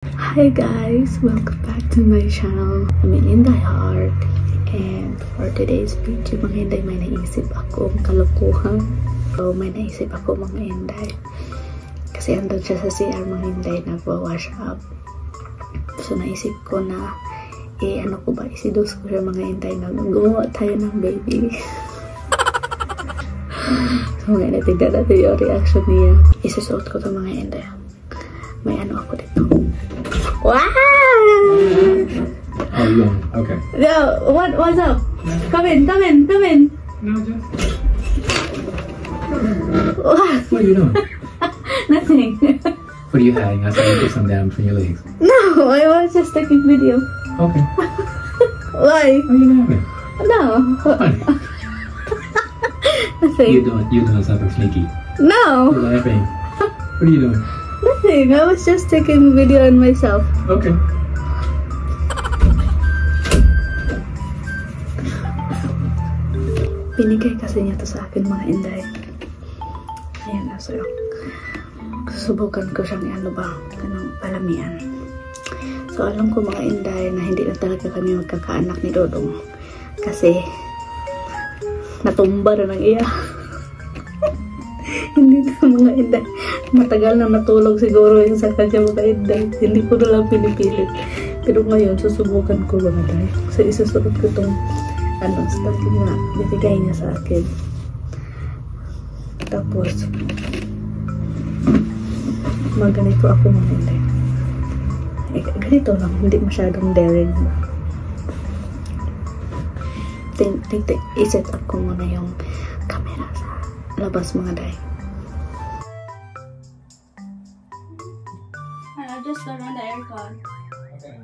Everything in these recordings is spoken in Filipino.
Hi guys, welcome back to my channel. I'm Inday Heart, and for today's video mga Inday, may naisip akong kalukuhan. So may naisip ako mga Inday, kasi andun siya sa CR mga Inday, nagwa-wash up. So naisip ko na ano ko ba, isidus ko siya mga Inday na gumawa tayo ng baby. So ngayon natignan natin yung reaction niya. Isusuot ko to mga Inday. May ano ako dito. Wow! Oh, yeah. Okay. No, what's up? Come in. No, just. What? What are you doing? Nothing. What are you hiding? I saw you put some down between your legs. No, I was just taking video. Okay. Why? Why are you laughing? No. Funny. Nothing. You're doing something sneaky. No. You're laughing. What are you doing? Nothing. I was just taking video on myself. Okay. Binigay kasi niya to sa akin mga Inday. Ayan na, so susubukan ko siyang ano ba, kanang palamian. So alam ko mga Inday na hindi na talaga kami magkakaanak ni Dodong kasi natumba na ng iya. Hindi na mga Inday, matagal na natulog siguro yung sa kanya mga Inday, hindi ko na lang pinipilit. Pero ngayon susubukan ko mga Inday, so isusunod ko itong stocking na binigay niya sa akin. Tapos magganito ako mga Inday. Ganito lang, hindi masyadong daring. I-set up ko muna yung camera sa labas mga Day. I'll just turn on the aircon. Okay.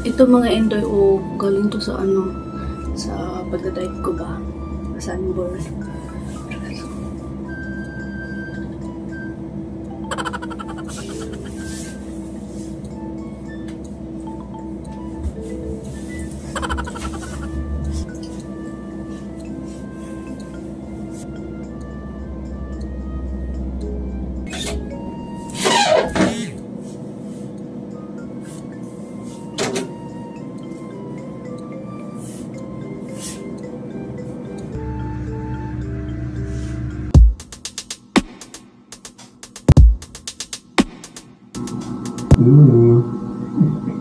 Ito mga Inday, galing to sa sa pagdadive ko ba, sa sunboard. Ooh.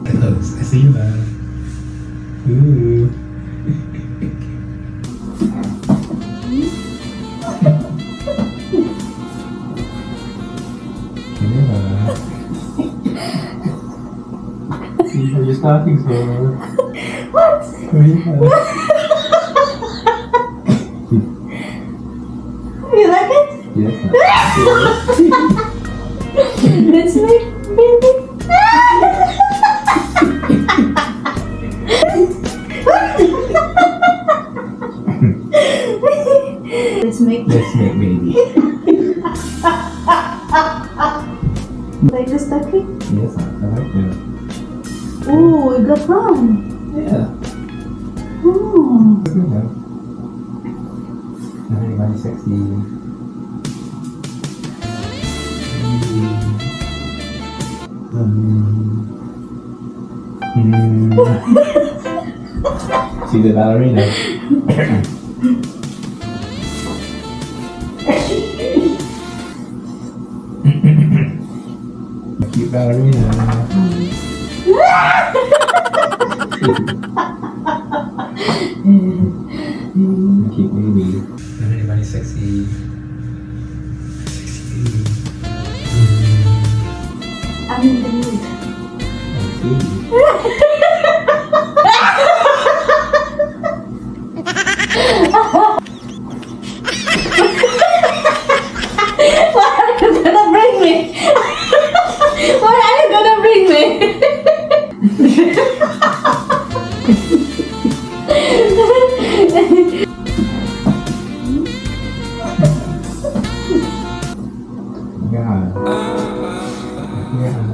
Close. I see you laugh. Ooh. Yeah. See how your stockings are. What? Yeah. You like it? Yes. That's my baby. Let's make baby. Like the stocking? Yes, I like that. Oh, it got round. Yeah. Oh. Good enough. Everybody sexy. See the ballerina. Cute ballerina. Cute baby. Everybody sexy. I'm in the mood. What are you gonna bring me? What are you gonna bring me? Yeah. Yeah.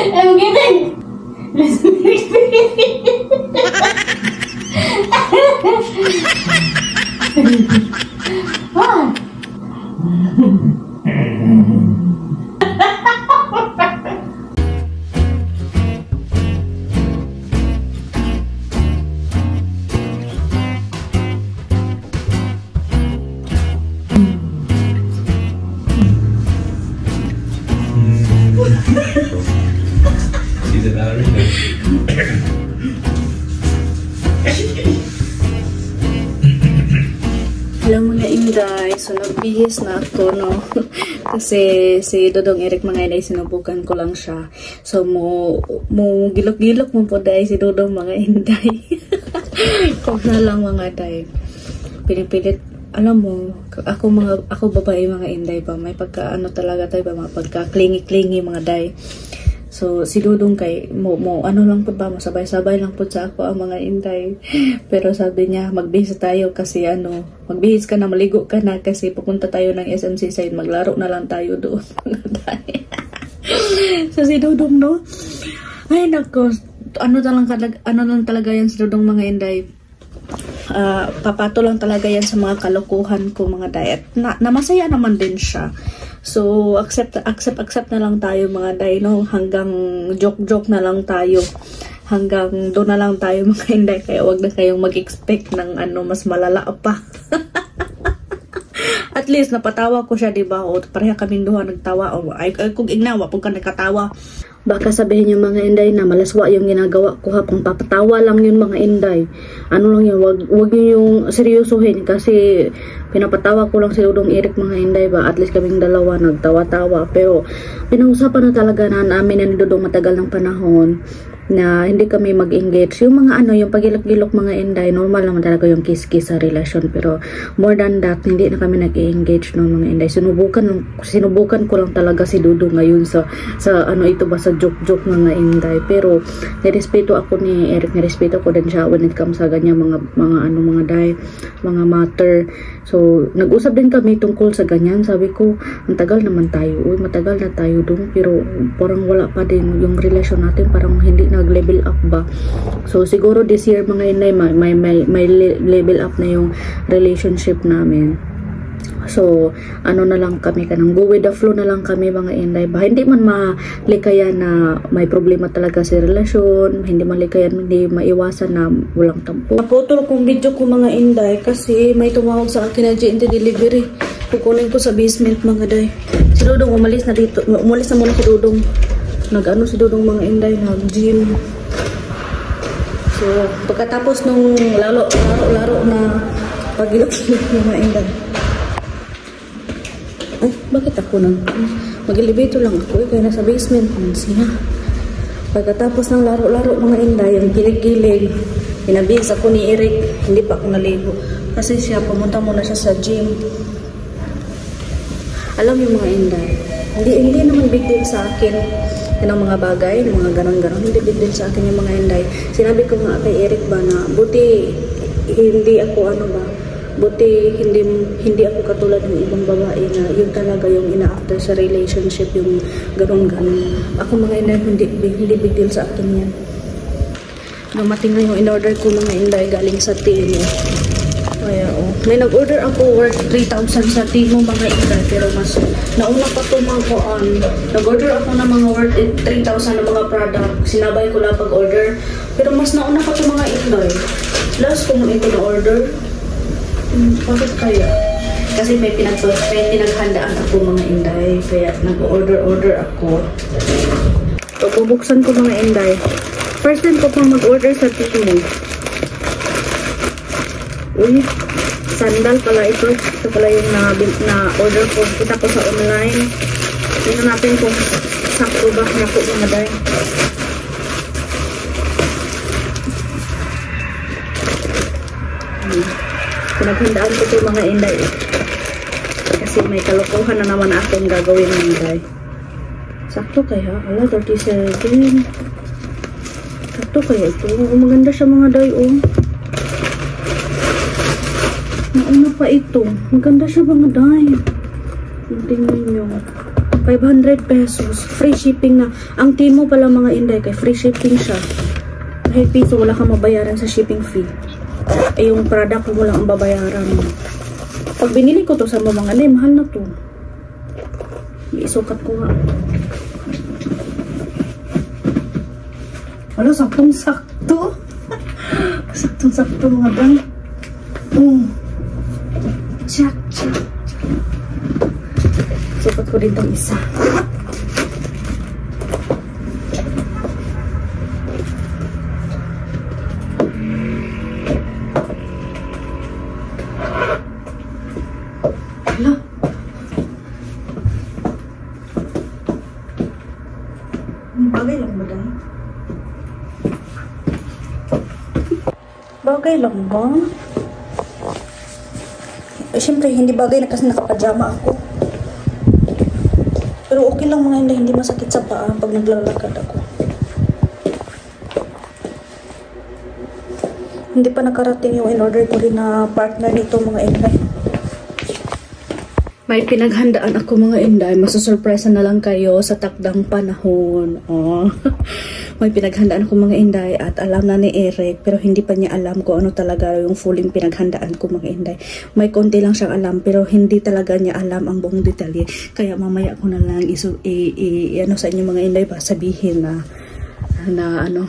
I'm kidding. What? She's a ballerina. Hello mga inday, so nagbihis na ako, no? Kasi si Dodong Eric mga inday, sinubukan ko lang siya. So mo gilok-gilok mo po dahil si Dodong mga inday. Kung na lang mga day. Pinipilit, alam mo, ako babae mga inday ba, may pagka ano talaga tayo ba, mga pagka clingy mga day. So, si Dudong kay, ano lang po ba, masabay-sabay lang po sa ako ang mga inday. Pero sabi niya, magbihis tayo kasi magbihis ka na, maligo ka na kasi pupunta tayo ng SMC side, maglaro na lang tayo doon. So, si Dudong, no? Ay, nako, ano lang talaga yan si Dudong mga inday. Papato lang talaga yan sa mga kalokohan ko mga diet. Na masaya naman din siya. So, accept na lang tayo mga day, no? Hanggang joke na lang tayo. Hanggang doon na lang tayo mga inday. Kaya wag na kayong mag-expect ng mas malala pa. At least, napatawa ko siya, diba? O, pareha kaming duha nagtawa. O, ay kung ignawa, pag ka nakatawa. Baka sabihin yung mga inday na malaswa yung ginagawa ko ha. Kung papatawa lang yun mga inday. Ano lang yun, wag yun yung seryosohin. Kasi pinapatawa ko lang si Dodong Eric mga inday ba. At least kaming dalawa nagtawa-tawa. Pero pinag-usapan na talaga na namin ni Dodong matagal ng panahon na hindi kami mag-engage. Yung mga yung pagilok-gilok mga inday, normal naman talaga yung kiss-kiss sa relasyon. Pero more than that, hindi na kami nag-engage ng mga inday. Sinubukan ko lang talaga si Dodong ngayon sa ito ba, sa joke-joke mga inday. Pero nirespeto ako ni Eric, nirespeto ko din siya when it comes sa ganyan mga day, mga matter. So, nag-usap din kami tungkol sa ganyan. Sabi ko, ang tagal naman tayo. Uy, matagal na tayo dun. Pero parang wala pa din yung relasyon natin. Parang hindi nag-level up ba. So, siguro this year mga inay, may level up na yung relationship namin. So, na lang kami, kanang go with the flow na lang kami mga inday ba. Hindi man malikayan na may problema talaga sa relasyon, hindi hindi maiwasan na walang tampo. Naputol kong video ko mga inday kasi may tumawag sa akin na GNT delivery. Kukunin ko sa basement mga day. Si Dodong umalis na dito. Umalis na muna si Dodong. Si Dodong mga inday, nag-gym. So, pagkatapos nung laro na pag-ilok-ilok mga inday. Ay, bakit ako mag-elevator lang ako kaya nasa basement siya. Pagkatapos ng laro-laro mga inday, yung gilig-gilig, pinabihis ako ni Eric, hindi pa ako naligo. Kasi siya, pumunta muna siya sa gym. Alam yung mga inday, hindi naman big deal sa akin. Yan ang mga bagay, yung mga ganon-ganon, hindi big deal sa akin yung mga inday. Sinabi ko nga kay Eric ba na, buti hindi ako buti hindi ako katulad ng ibang babae na yun talaga yung ina-after sa relationship, yung ganon-ganon. Ako mga inday, hindi big deal sa akin yan. Dumating na yung in-order ko mga inday galing sa Timo. Kaya may nag-order ako worth 3,000 sa Timo mga inday, pero mas nauna pa ito nag-order ako ng mga worth 3,000 na mga product. Sinabay ko lang pag-order, pero mas nauna pa ito mga inday. Last ko muna ito na-order. Bakit kaya? Kasi may pinaghandaan ako mga inday, kaya nag-order ako. So, bubuksan ko mga inday. First time ko pang mag-order sa Timo. Uy, sandal pala ito. Ito pala yung na-order ko. Kita ko sa online. Tingnan natin kung sakto ba. Naku mga day. Pinaghandaan ko ito mga inday. Kasi may kalokohan na naman akong gagawin mga inday. Sakto kaya? Ala, 37. Sakto kaya ito? Maganda siya mga day, oh. Nauna pa ito. Maganda siya mga day. Tingnan nyo. 500 pesos. Free shipping na. Ang Timo pala mga inday, kay free shipping siya. Kahit piso, wala kang mabayaran sa shipping fee. Eh, yung product mo lang ang babayaran mo. Pag binili ko to sa mga mahal na to. Isukat ko nga. Wala, saktong-sakto. Saktong-sakto mga day. Check, check. Sukat ko din itong isa. Hala. Bagay lang ba dahil? Bagay lang ba? Eh, syempre, hindi bagay na kasi nakapajama ako. Pero okay lang mga hindi masakit sa paa pag naglalakad ako. Hindi pa nakarating yung in-order ko rin na partner dito mga inday. May pinaghandaan ako mga inday. Masusurpresa na lang kayo sa takdang panahon. Oh. May pinaghandaan ko mga inday at alam na ni Eric pero hindi pa niya alam kung ano talaga yung fulling pinaghandaan ko mga inday. May konti lang siyang alam pero hindi talaga niya alam ang buong detalye. Kaya mamaya ko na lang ano sa inyo mga inday pa sabihin na ano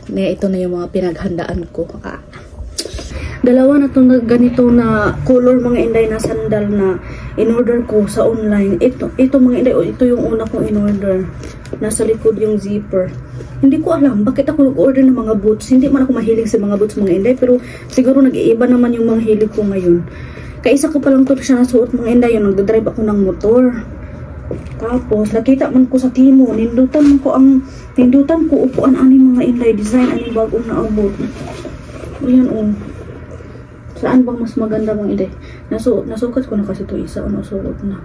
na ito na yung mga pinaghandaan ko. Dalawa na itong ganito na color mga inday na sandal na in-order ko sa online. Ito mga inday, ito yung una kong in-order. Nasa likod yung zipper. Hindi ko alam bakit ako nag-order ng mga boots. Hindi man ako mahilig sa mga boots mga inday, pero siguro nag-iiba naman yung mga hilig ko ngayon. Kaisa ko pa lang ito siya nasuot mga inday, yung nagdadrive ako ng motor. Tapos nakita man ko sa Timo, nindutan ko upuan ani mga inday, design ani bagong naabot. Ayan oh. Saan bang mas maganda mga inday? Nasukat ko na kasi ito isa. Ano, suot na.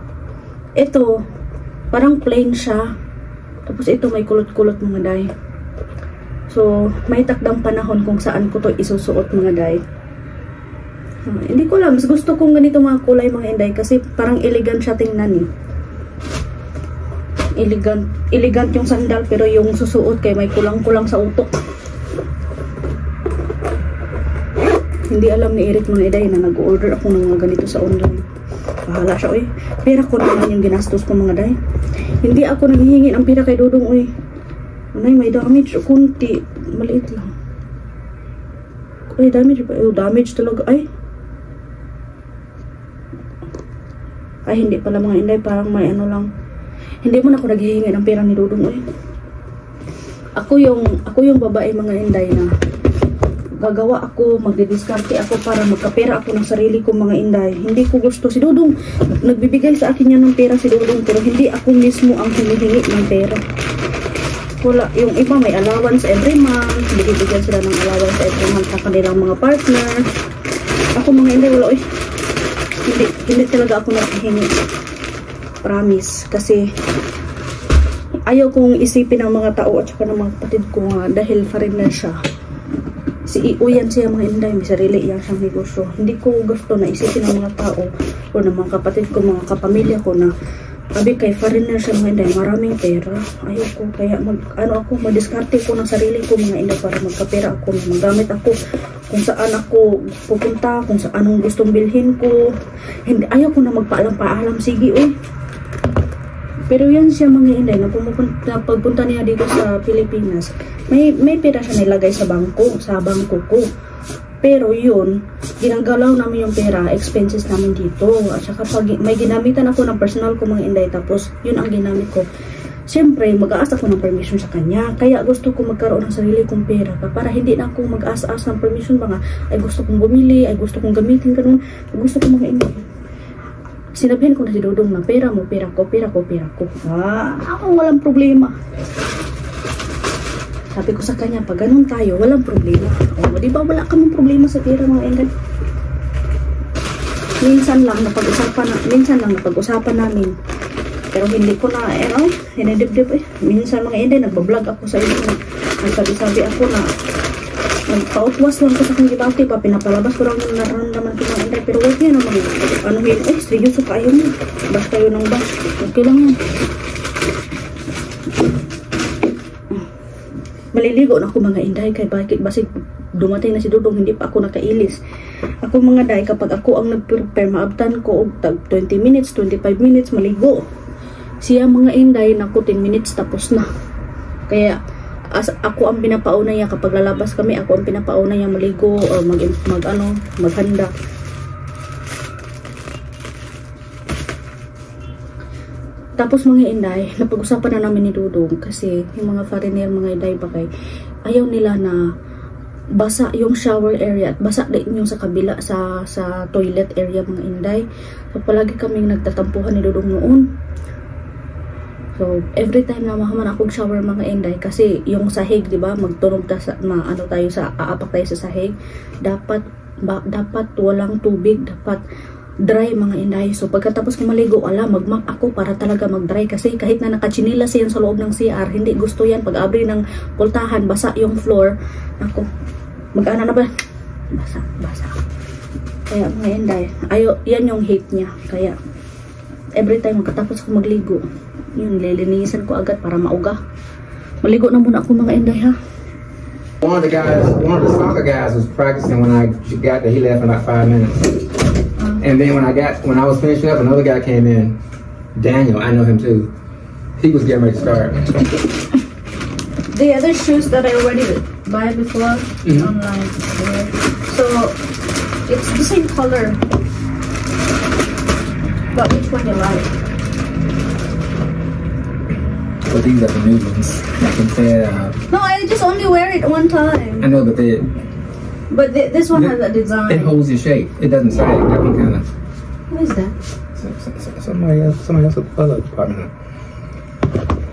Ito, parang plain siya. Tapos ito may kulot-kulot mga day. So, may takdang panahon kung saan ko to isusuot mga day. Hindi ko alam. Mas gusto kong ganito mga kulay mga inday. Kasi parang elegant siya tingnan eh. Elegant yung sandal pero yung susuot kay may kulang-kulang sa utok. Hindi alam ni Eric mga inday na nag-order ako ng mga ganito sa online. Bahala siya, oy. Pera ko naman yung ginastos ko mga day. Hindi ako naghihingi ng pera kay Dudong, oy. Unay, may damage. Kunti. Maliit lang. Ay, damage ba? Damage talaga. Ay, hindi pala mga inday. Parang may ano lang. Hindi mo na ako naghihingi ng pera ni Dudong, oy. Ako yung babae mga inday na gagawa ako, magdidiskarte ako para magkapera ako ng sarili ko mga inday. Hindi ko gusto. Si Dudong, nagbibigay sa akin yan ng pera si Dudong, pero hindi ako mismo ang humihingi ng pera. Wala. Yung iba may allowance every month. Bibigyan sila ng allowance every month sa kanilang mga partner. Ako mga inday, wala. Hindi talaga ako naghihingi. Promise. Kasi ayaw kong isipin ng mga tao at saka ng mga kapatid ko nga dahil foreigner siya. Si Iyo yan siya mga inday, may sarili yan siyang negosyo. Hindi ko gusto na isipin ng mga tao o ng mga kapatid ko, mga kapamilya ko na sabi kay foreigner siya mga inday, maraming pera. Ayoko, kaya madiskarte ko ng sarili ko mga inday para magkapera ako, magamit ako kung saan ako pupunta, kung saan anong gustong bilhin ko. Hindi, ayoko na magpaalam-paalam, sige oy. Pero yan siya mga inday na pagpunta niya dito sa Pilipinas, may pera siya nilagay sa bangko ko. Pero yun, ginagalaw namin yung pera, expenses namin dito. At saka pag may ginamitan ako ng personal ko mga inday, tapos yun ang ginamit ko. Siyempre, mag-aas ako ng permission sa kanya. Kaya gusto ko magkaroon ng sarili kong pera. Para hindi na ako mag-aas-aas ng permission mga, ay gusto kong bumili, ay gusto kong gamitin ganun. Gusto ko mga inday. Sinabihan ko na si Dudong na pera mo, pera ko. Ako walang problema. Sabi ko sa kanya, pag ganun tayo, walang problema. O, di ba wala kaming problema sa pera mga inday? minsan lang napag-usapan namin. Pero hindi ko na, hinidibdib eh. Minsan mga Inday, nagbablog ako sa inyo. Nagsabi-sabi ako na, nagpautwas lang ko sa kong gibati pa. Pinapalabas ko lang yung nararamdaman ko mga Inday. Pero wag yan naman. Seryoso kayo mo. Bas kayo ng bas. Okay lang yan. Maliligo na ako mga Inday. Kaya bakit basig dumating na si Dudong, hindi pa ako nakailis. Ako mga Day, kapag ako ang nag-prepare, maabtan ko og 20 minutes, 25 minutes, maligo. Siya mga Inday, naku 10 minutes tapos na. Kaya ako ang pinapauna niya kapag lalabas kami, ako ang pinapauna niya maligo or maghanda. Tapos mga Inday, napag-usapan na namin ni Dudong kasi yung mga foreigner mga Inday bakay ayaw nila na basa yung shower area at basa din yung sa kabila sa toilet area mga Inday. So palagi kaming nagtatampuhan ni Dudong noon. So every time na mahaman akong shower mga Inday kasi yung sahig, di ba, magtunog aapak tayo sa sahig. Dapat walang tubig, dapat dry mga Inday. So pagkatapos ko maligo, magmap ako para talaga mag-dry kasi kahit na nakachinilas yan sa loob ng CR, hindi gusto yan. Pag abri ng pultahan, basa yung floor. Ako, mag-ano na ba? Basa. Kaya mga Inday, yan yung hate niya. Kaya every time magkatapos ko magligo, yung lilinisan ko agad para mauga. Maligo na muna ako mga Inday ha. One of the soccer guys was practicing when I got there. He left in like 5 minutes. And then when I was finishing up, another guy came in. Daniel, I know him too. He was getting ready to start. The other shoes that I already buy before online. So it's the same color. But which one you like? Well, these are the new ones. I can say. No, I just only wear it one time. I know, but this one has a design. It holds your shape. It doesn't sag. I can kind of. What is that? Somebody else with other department.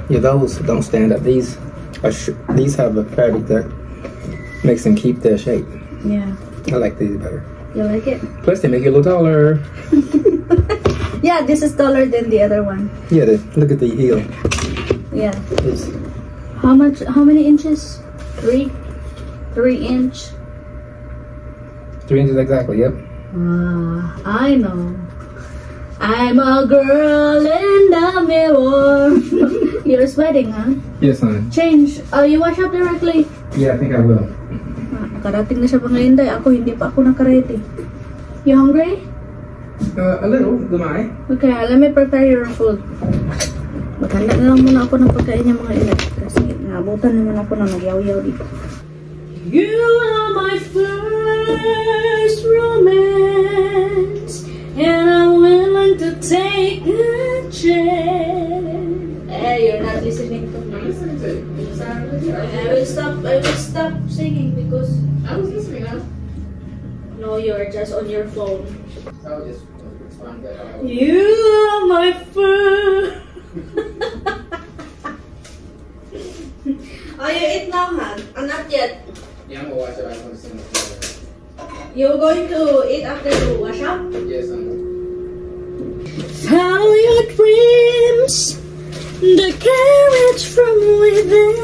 Yeah, those don't stand up. These have a fabric that makes them keep their shape. Yeah. I like these better. You like it? Plus, they make you a little taller. Yeah, this is taller than the other one. Yeah, look at the heel. Yeah. How many inches? 3 inch. 3 inches exactly. Yep. I know. I'm a girl in the mirror. You're sweating, huh? Yes, honey. Change. You wash up directly? Yeah, I think I will. Nakarating na siya mga Inday. Ako, hindi pa ako nakaredy. You hungry? A little. Gamay. Okay, let me prepare your food. Maghanda na lang muna ako ng pagkain niya mga Inday. Kasi naabutan naman ako na nagyaw-yaw dito. You are my first romance, and I'm willing to take a chance. Hey, you're not listening to me. I'm listening to you. I will stop singing because I was listening. no, you're just on your phone. I'll just respond that. You are my first. Oh, you eat now, huh? Not yet. Yeah, I'm gonna watch it. I want to sing it. You're going to eat after you wash up? Yes, I'm. Follow your dreams, the courage from within.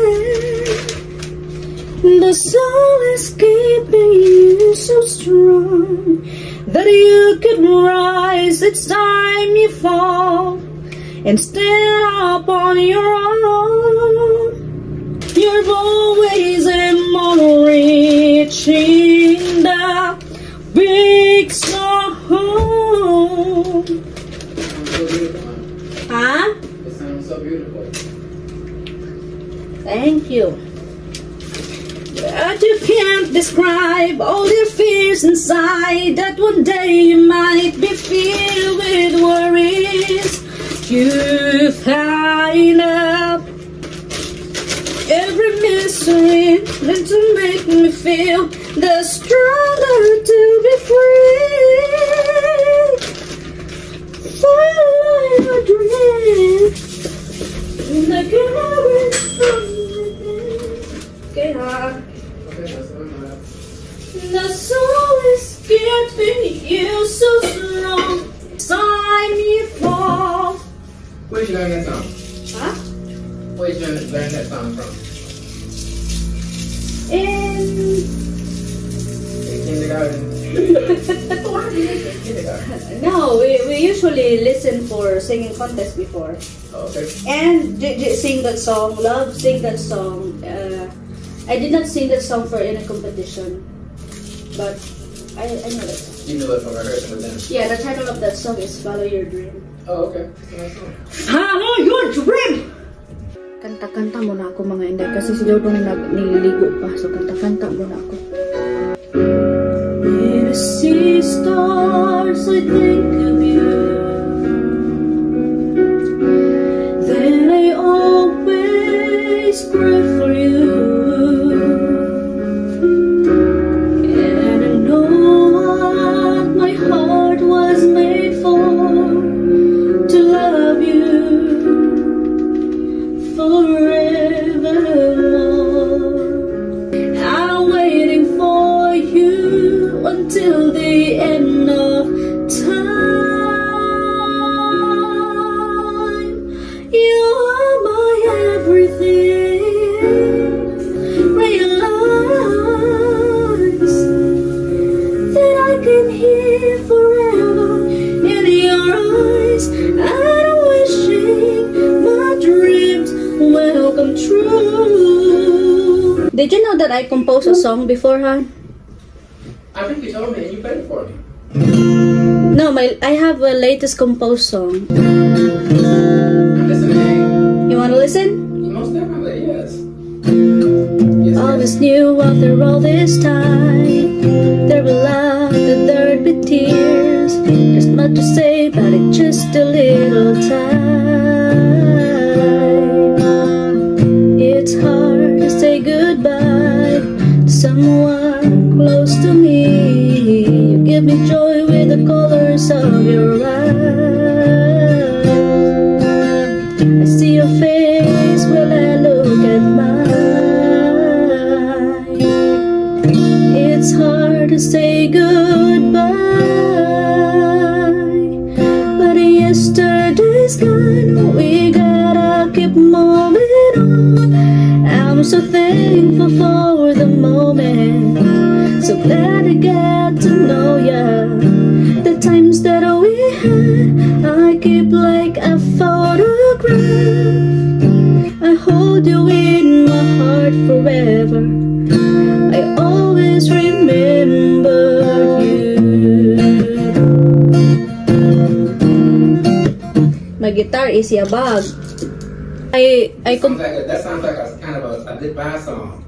The soul is keeping you so strong that you could rise. It's time you fall and stand up on your own. You're always reaching the big stone. Huh? It sounds so beautiful. Thank you. But you can't describe all your fears inside, that one day you might be filled with worries. You've tied up every misery meant to make me feel the stronger to be free. Follow your dream, the courage from within. Okay, the soul is scared. I think you so strong. Sign me fall. Where'd you learn that song? Huh? Where'd you learn that song from? In kindergarten. no, we usually listen for singing contest before. Okay. And sing that song, love sing that song. I did not sing that song for any competition, but I know that song. You knew it from rehearsing with them? Yeah, the title of that song is Follow Your Dream. Oh, okay. That's a nice song. Follow Your Dream! Kanta-kanta muna ako mga inday kasi si Jodong nililigo pa, so kanta-kanta muna ako. When I see stars, I think of you. Then I always pray for you. And I know what my heart was made for, to love you forevermore. I'm waiting for you until the end of time. You are my everything. Realize that I can hear forever in your eyes. I'm wishing my dreams will come true. Did you know that I composed a song beforehand? I think you told me and you played it for me. No, I have a latest composed song. Listening. You want to listen? Most definitely, yes. Yes, Always knew after all this time there will laugh and there'd be tears. There's much to say, but it's just a little time. It's hard to say goodbye to someone close to me. You give me joy with the colors of your eyes. I see your face when I look at mine. It's hard to say goodbye, but yesterday's gone. We gotta keep moving on. I'm so thankful for the moment. So glad I got to know ya. The times that we had, I keep like a photograph. I hold you in my heart forever. I always remember you. My guitar is yabag. That sounds like a kind of a goodbye song.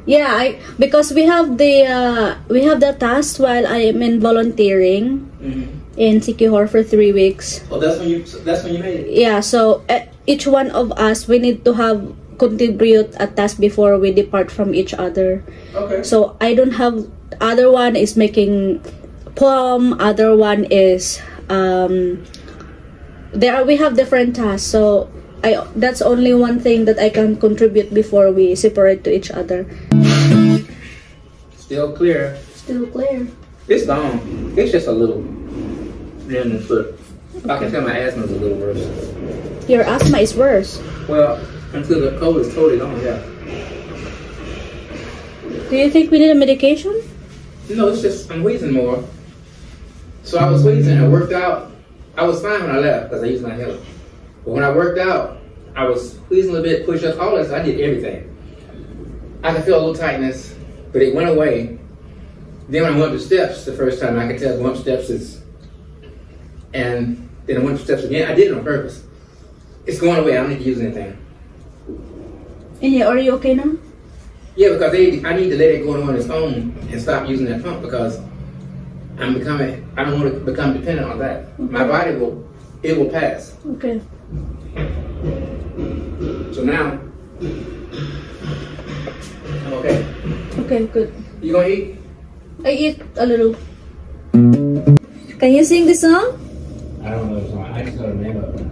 Yeah, because we have the task while I am in volunteering in Sikihor for 3 weeks. Oh, that's when you made it. Yeah, so each one of us, we need to have contribute a task before we depart from each other. Okay. So I don't have. Other one is making poem. Other one is we have different tasks. So that's only one thing that I can contribute before we separate to each other. Still clear. Still clear. It's gone. It's just a little. But I can tell my asthma is a little worse. Your asthma is worse. Well, until the cold is totally gone, yeah. Do you think we need a medication? No, it's just I'm wheezing more. So I was wheezing. I worked out. I was fine when I left because I used my inhaler. But when I worked out, I was wheezing a little bit, push ups, all this. I did everything. I could feel a little tightness, but it went away. Then when I went up the steps the first time, I could tell going up steps is. And then I went up steps again. I did it on purpose. It's going away. I don't need to use anything. And yeah, are you okay now? Yeah, because I need to let it go on its own and stop using that pump because I don't want to become dependent on that. Okay. My body will pass. Okay. So now, I'm okay. Okay, good. You gonna eat? I eat a little. Can you sing the song? I don't know the song. I just know the name of it.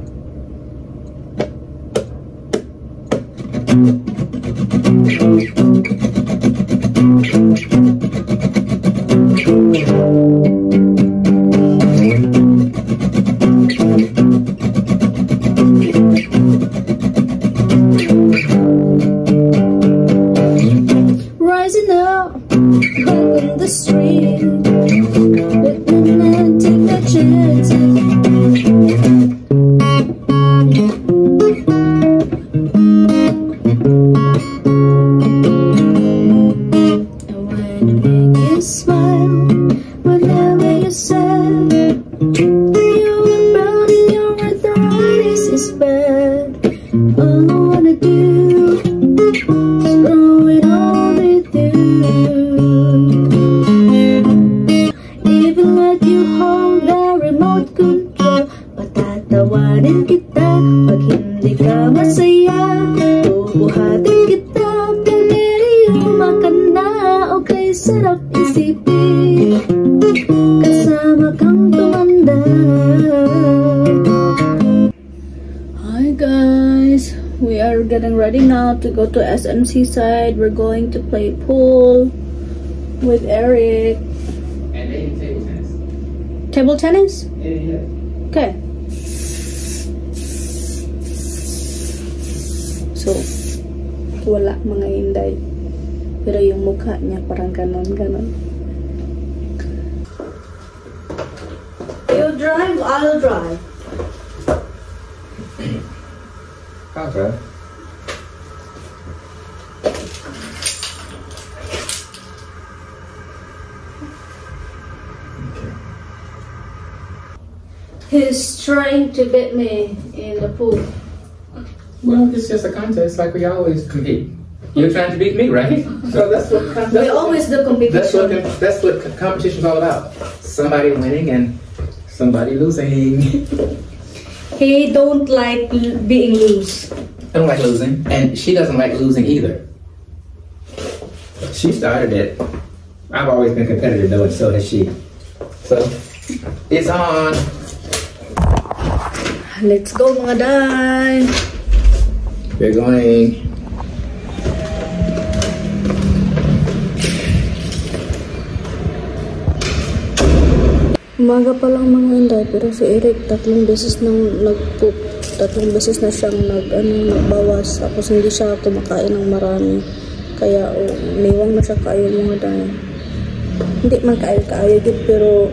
out in the street, but then take the chances. I wanna make you smile whenever you're sad. Your body, your arthritis is bad. All I wanna do is throw it all with you. Even let you hold the remote control. Patatawarin kita pag hindi ka masaya. Bubuhatin kita pag makana. Okay, sarap isipin kasama kang tumanda. Hi guys, we are getting ready now to go to SMC side. We're going to play pool with Eric. And then table tennis. Table tennis? Yeah. Okay. So, wala mga Inday. Pero yung mukha niya parang ganon-ganon. You drive, I'll drive. Okay. He's trying to beat me in the pool. Well, it's just a contest, like we always compete. You're trying to beat me, right? So We always do competition. That's what competition's all about. Somebody winning and somebody losing. He don't like being loose. I don't like losing, and she doesn't like losing either. She started it. I've always been competitive though, and so has she. So it's on. Let's go mga day. We're going. Umaga pa lang mga Inday, pero si Eric tatlong beses nang nagpoop. Tatlong beses na siyang nagbawas. Tapos hindi siya kumakain ng marami. Kaya niwang na siya kayo mga day. Hindi man kayo gid, pero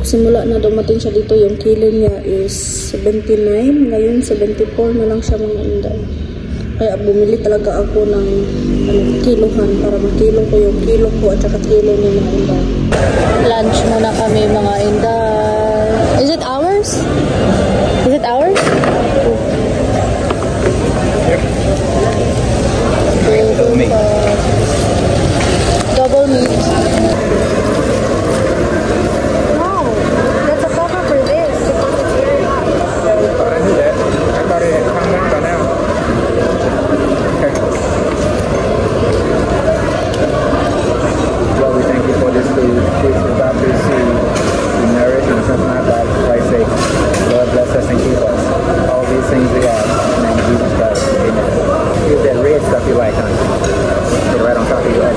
simula na dumating siya dito, yung kilo niya is 79. Ngayon 74 na lang siya mga Inday. Kaya bumili talaga ako ng kilohan para makilo ko yung kilo ko at saka kilo niya mga Inday. Lunch muna kami mga Inday. Is it ours? Is it ours? Double meat. No, that's a cover for this. I thought it had come down by now. Okay. Lord, we thank you for this food. Please about to receive the nourish and strengthen our bodies for Christ's sake. Lord, bless us and keep us. All these things we ask. In the name of Jesus Christ. Amen. Here's that red stuff you like, honey. Put it right on top of your head.